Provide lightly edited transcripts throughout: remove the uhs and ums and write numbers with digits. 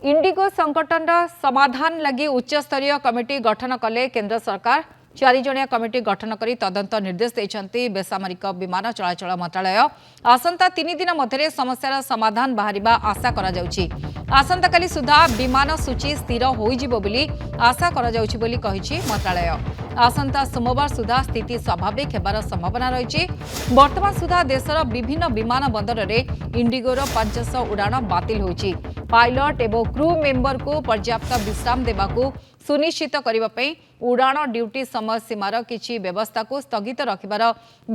Indigo संकटन समाधान लगी उच्च स्तरीय कमिटी गठन कले केंद्र सरकार 4 जणिया कमिटी गठन करी तदंत निर्देश देछंती बेसामरिक विमान चलाचल मंत्रालय आसंता 3 दिन मध्य समस्यार समाधान बाहरिबा आशा करा जाउछि। आसंता काली सुधा विमान सूची स्थिर होइजिबो बोली आशा करा जाउछि बोली कहिछि मंत्रालय। आसंता सोमवार सुधा स्थिति स्वाभाविक हेबार संभावना रही। वर्तमान सुधा देशर विभिन्न विमान बंदर में इंडिगोर 500 उड़ाण बातिल होइछि। पायलट एवं क्रू मेंबर को पर्याप्त विश्राम देवाकू सुनिश्चित करने उड़ाण ड्यूटी समय सीमार किछि व्यवस्था को स्थगित रखिबार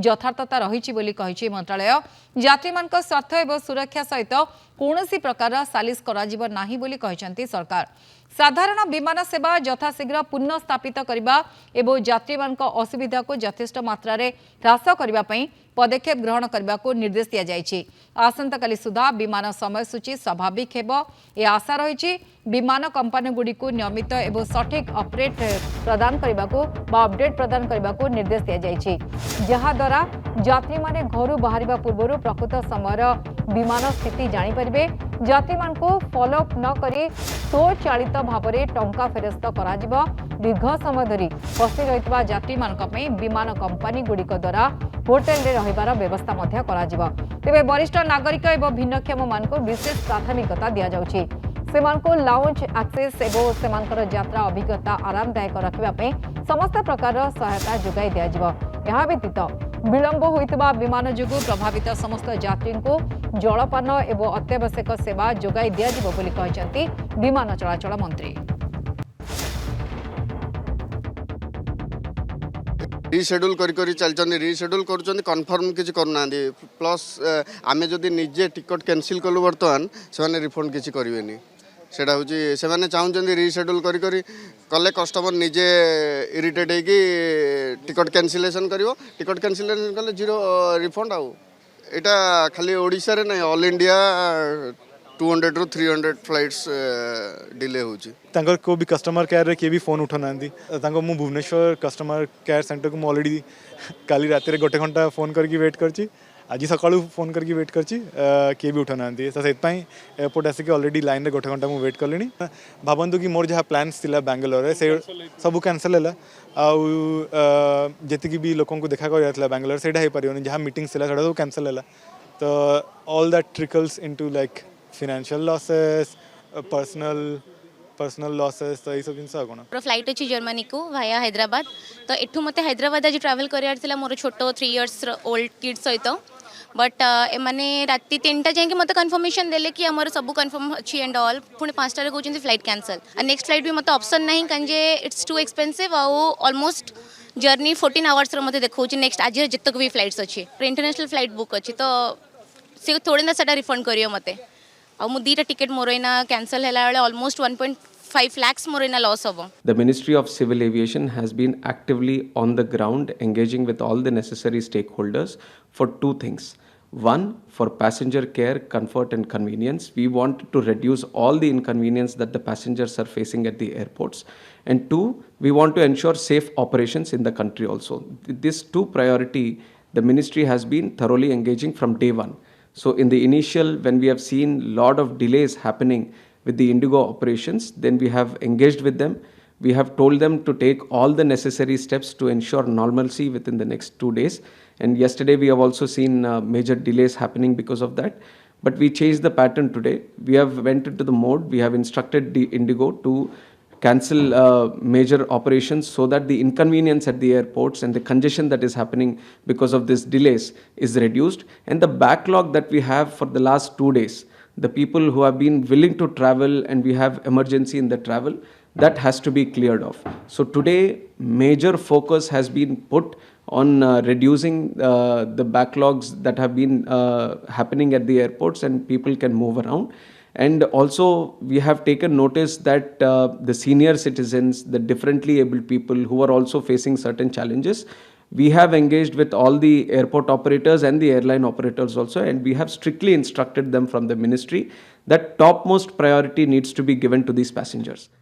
यथार्थता रही मंत्रालय। यात्री मानक स्वार्थ एवं सुरक्षा सहित कौनसी प्रकार सालिस कराजिब नाही बोली कहिसंती सरकार। साधारण विमान सेवा यथाशीघ्र पुनः स्थापित करने एवं यात्री मानक असुविधा को यथेष्ट मात्रा ह्रास करने पदक्षेप ग्रहण करने को निर्देश दि जाइछि। आसंता काली सुधा विमान समय सूची स्वाभाविक हेबो ए आशा रही। विमान कंपनी गुड़ी को नियमित एवं सठिक अपडेट प्रदान करने को अपडेट प्रदान करने को निर्देश दि जाइछि, जहा द्वारा यात्री माने घरू बाहरिबा पूर्व प्रकृत समय विमान स्थिति जानिपारे। यात्री मान को फॉलोअप न करी स्वचालित भाव में टंका फेरस्त करा जिवो। दीर्घ समय धरी फसी रहितबा यात्री मानक पई विमान कंपनी गुड़िक द्वारा होटेल रे रहिबार व्यवस्था मध्य करा जिवो। तेबे वरिष्ठ नागरिक एवं भिन्नक्षम मान को विशेष प्राथमिकता दिया जाउछि। सेमान को लाउंज एक्सेस एवं सेमानकर यात्रा अभिज्ञता आरामदायक रखिबा समस्त प्रकार सहायता जोगाई दिया जिवो। यह व्यतीत विलंब होइतबा विमान जोगु प्रभावित समस्त यात्री को जलपान एवं अत्यावश्यक सेवा जोगाई दिया जिवो बोली कहिसंती विमान चलाचल मंत्री। रिशेड्यूल करी चलते रिशेड्यूल कर कन्फर्म किसी करना प्लस आमे जदि निजे टिकट कैंसिल कलु बर्तमान से रिफंड किसी करेंगे सेटा हूँ से चाहते रिशेड्यूल कले कस्टमर निजे इरिटेट होगी टिकट कैंसिलेशन कर टिकट कैंसिलेशन कले जीरो रिफंड आउ यहाँ खाली ओडिशा रे नहीं ऑल इंडिया 200 ରୁ 300 फ्लाइट्स डिले होची। को भी कस्टमर केयर रे के भी फोन उठा ना मु भुवनेश्वर कस्टमर केयर सेंटर को ऑलरेडी काली रात रे 1 घंटा फोन करके वेट करची। आज सकाळू फोन करके वेट करची के भी उठा ना तो से एयरपोर्ट आसिक ऑलरेडी लाइन रे 1 घंटा मु वेट करलिनी। भाबंतु कि मोर जहाँ प्लान्स थिला बेंगलोर रे से सब कैंसिल हैला आउ जेतिकी भी लोगों को देखा कर बेंगलोर सेटा हे परियोनी जहाँ मीटिंग्स थिला सेटा सब कैंसिल हैला। तो all that trickles into like financial losses, personal losses तो ये सब जिनस कौन फ्लाइट अच्छी जर्मनी को भाया हैदराबाद। तो एठू मते हैदराबाद आज ट्रैवल करार थिला मोर छोटो 3 इयर्स ओल्ड किड सहित बट एमाने राति 3टा जाके मते कंफर्मेशन देले कि हमर सब कंफर्म अच्छी एंड ऑल पुणे 5टा रे कहउछन फ्लाइट कैंसिल आ नेक्स्ट फ्लाइट भी मते ऑप्शन नहीं कंजे इट्स टू एक्सपेंसिव आ ऑलमोस्ट जर्नी 14 आवर्स रो मते देखौछि। नेक्स्ट आज जतक भी फ्लाइट्स अच्छी इंटरनेशनल फ्लाइट बुक अच्छी तो से थोड़े ना सेटा रिफंड करियो मते आ मु 2टा टिकट मोर इना कैंसिल हैला वाले ऑलमोस्ट 1.5 lakhs मोर इना लॉस हबो। The Ministry of Civil Aviation has been actively on the ground engaging with all the necessary stakeholders for 2 things. One, for passenger care, comfort and convenience. We want to reduce all the inconvenience that the passengers are facing at the airports. And 2, we want to ensure safe operations in the country also. This 2 priority, the ministry has been thoroughly engaging from day one. So in the initial, when we have seen lot of delays happening with the Indigo operations, then we have engaged with them. We have told them to take all the necessary steps to ensure normalcy within the next 2 days. And yesterday we have also seen major delays happening because of that. But we changed the pattern today. We have went into the mode. We have instructed the Indigo to cancel major operations so that the inconvenience at the airports and the congestion that is happening because of this delays is reduced. And the backlog that we have for the last 2 days, the people who have been willing to travel and we have emergency in the travel, that has to be cleared off. So today major focus has been put on reducing the backlogs that have been happening at the airports and people can move around. And also we have taken notice that the senior citizens, the differently abled people who are also facing certain challenges, we have engaged with all the airport operators and the airline operators also, and we have strictly instructed them from the ministry that topmost priority needs to be given to these passengers.